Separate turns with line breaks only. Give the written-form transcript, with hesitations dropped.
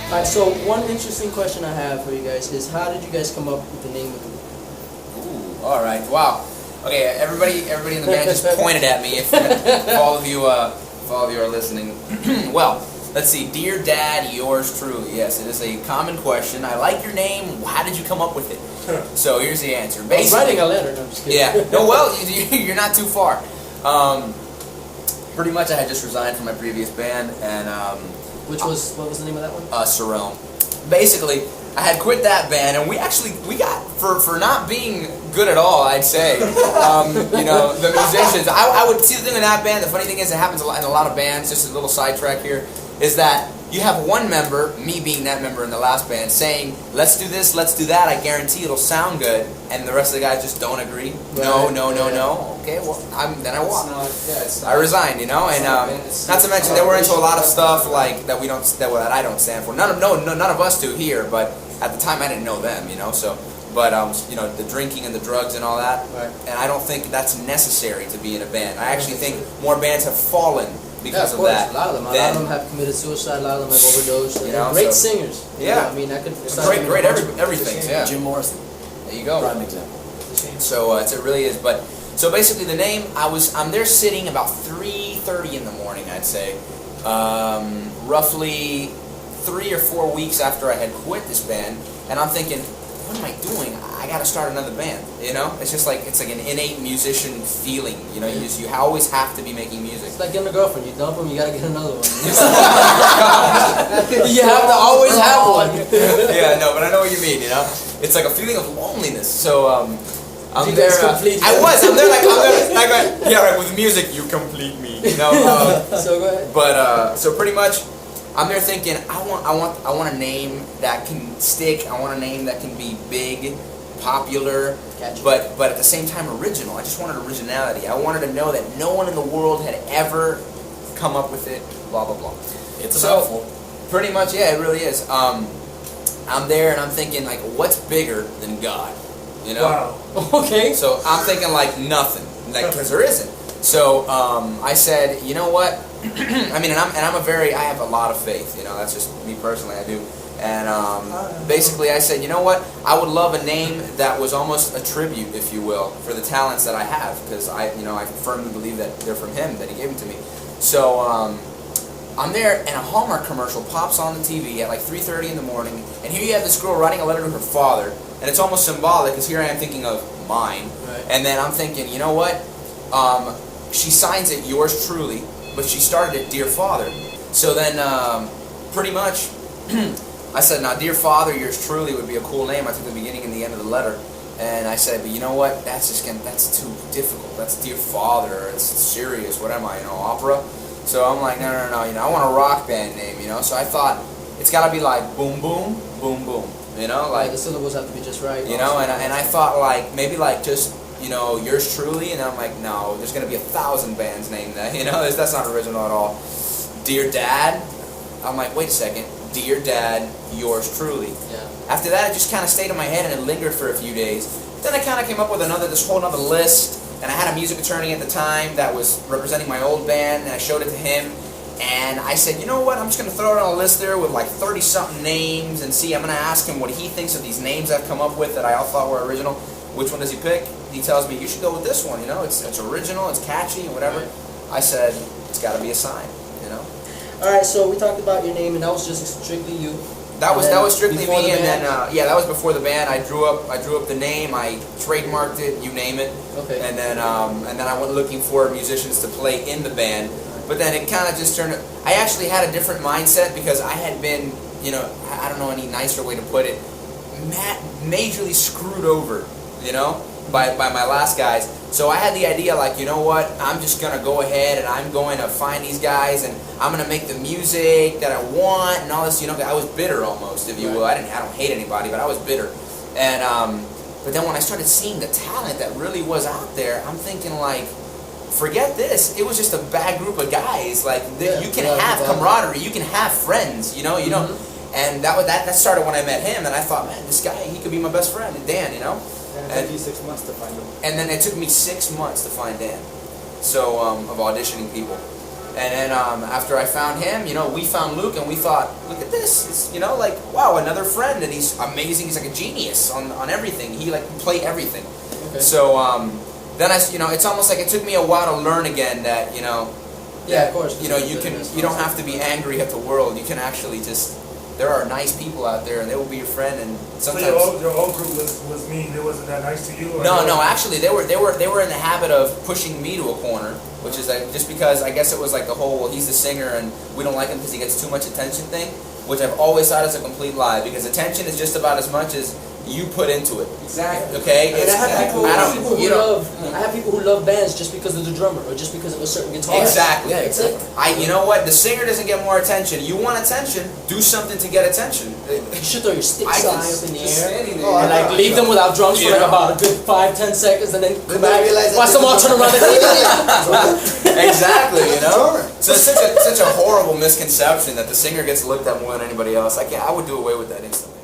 Alright, so one interesting question I have for you guys is how did you guys come up with the name of the group?
Ooh, all right, wow. Okay, everybody in the band just pointed at me. If all of you are listening, well, let's see. Dear Dad, yours truly. Yes, it is a common question. I like your name. How did you come up with it? So here's the answer.
I was writing a letter. No, I'm just kidding.
Yeah. No, well, you're not too far. Pretty much, I had just resigned from my previous band, and
what was the name of that one?
Sarone. Basically, I had quit that band, and we got for not being good at all, I'd say. You know, the musicians. I would see the thing in that band. The funny thing is, it happens in a lot of bands. Just a little sidetrack here is that you have one member, me being that member in the last band, saying, "Let's do this, let's do that. I guarantee it'll sound good," and the rest of the guys just don't agree.
Right.
No. Okay, well, then I walked. I resigned, you know, and not to mention they were into a lot of stuff like that that I don't stand for. None of us do here, but at the time I didn't know them, you know. So, but you know, the drinking and the drugs and all that,
right.
And I don't think that's necessary to be in a band. I actually think more bands have fallen because of that.
A lot of them. A lot of them have committed suicide. A lot of them have overdosed.
You know,
great singers.
Yeah.
You know, I mean, I could.
Great everything. Yeah.
Jim Morrison.
There you go.
Prime example.
So it really is. But so basically, the name I'm there sitting about 3:30 in the morning, I'd say, roughly 3 or 4 weeks after I had quit this band, and I'm thinking, what am I doing? I got to start another band. You know, it's like an innate musician feeling. You know, you always have to be making music.
It's like getting a girlfriend. You dump them, you gotta get another one. You have to always have one.
Yeah, no, but I know what you mean. You know, it's like a feeling of loneliness. So I'm there. I'm there like yeah, right. With music, you complete me. You know.
So go ahead.
But so pretty much, I'm there thinking I want a name that can stick. I want a name that can be big, popular,
Catchy.
but at the same time original. I just wanted originality. I wanted to know that no one in the world had ever come up with it. Blah blah blah.
It's a mouthful.
Pretty much, yeah, it really is. I'm there and I'm thinking like, what's bigger than God? You know.
Wow. Okay.
So I'm thinking like nothing, like because there isn't. So I said, you know what? I mean, I have a lot of faith. You know, that's just me personally. I do. And basically, I said, you know what? I would love a name that was almost a tribute, if you will, for the talents that I have, because I firmly believe that they're from Him, that He gave them to me. So I'm there, and a Hallmark commercial pops on the TV at like 3:30 in the morning, and here you have this girl writing a letter to her father, and it's almost symbolic, because here I am thinking of mine,
right.
And then I'm thinking, you know what? She signs it, yours truly, but she started it, Dear Father. So then, pretty much, I said, now, Dear Father, yours truly would be a cool name. I took the beginning and the end of the letter. And I said, but you know what? That's too difficult. That's Dear Father. It's serious. What am I, opera? So I'm like, no. I want a rock band name, So I thought, it's got to be like boom, boom, boom, boom. Like
the syllables have to be just right.
And I thought like, maybe like just, yours truly. And I'm like, no, there's going to be 1,000 bands named that. That's not original at all. Dear Dad. I'm like, wait a second. Dear Dad, yours truly.
Yeah.
After that, it just kind of stayed in my head and it lingered for a few days. Then I kind of came up with this whole other list, and I had a music attorney at the time that was representing my old band, and I showed it to him, and I said, you know what, I'm just going to throw it on a list there with like 30-something names, and see, I'm going to ask him what he thinks of these names I've come up with that I all thought were original. Which one does he pick? He tells me, you should go with this one, it's original, it's catchy, and whatever. I said, it's got to be a sign,
All right, so we talked about your name, and that was just strictly you.
That was strictly me, and then that was before the band. I drew up the name, I trademarked it, you name it.
Okay.
And then I went looking for musicians to play in the band. But then it kind of just turned. I actually had a different mindset because I had been, I don't know any nicer way to put it, majorly screwed over, by my last guys. So I had the idea, like, you know what, I'm just going to go ahead and I'm going to find these guys and I'm going to make the music that I want and all this, I was bitter almost, if you will. I don't hate anybody, but I was bitter. And, but then when I started seeing the talent that really was out there, I'm thinking, like, forget this. It was just a bad group of guys. Like, you can have camaraderie, you can have friends, you know. And that started when I met him, and I thought, man, this guy, he could be my best friend, Dan,
And it took you 6 months to find him.
And then it took me 6 months to find Dan, so of auditioning people. And then after I found him, we found Luke, and we thought, look at this. It's, you know, like, wow, another friend, and he's amazing. He's like a genius on everything. He like can play everything.
Okay.
So then it's almost like it took me a while to learn again that,
Yeah, of course.
you don't have to be angry at the world. You can actually there are nice people out there, and they will be your friend. And sometimes
So your whole group was mean. It wasn't that nice to you. Or
no. Actually, they were in the habit of pushing me to a corner, which is like just because I guess it was like the whole he's the singer and we don't like him because he gets too much attention thing, which I've always thought is a complete lie because attention is just about as much as you put into it.
Exactly.
Okay.
I have people,
you don't-
I have people who love bands just because of the drummer or just because of a certain guitar.
Exactly.
Yeah, exactly.
You know what? The singer doesn't get more attention. You want attention? Do something to get attention.
You should throw your sticks
I
high
just-
up in the
just
air
standing
and
there.
like leave them without drums for
You
like
know?
about a good 5-10 seconds and then come
Then
back.
they realize that
Watch them all
there's
turn around and
Exactly. You know.
Sure.
So it's such a horrible misconception that the singer gets looked at more than anybody else. I would do away with that instantly.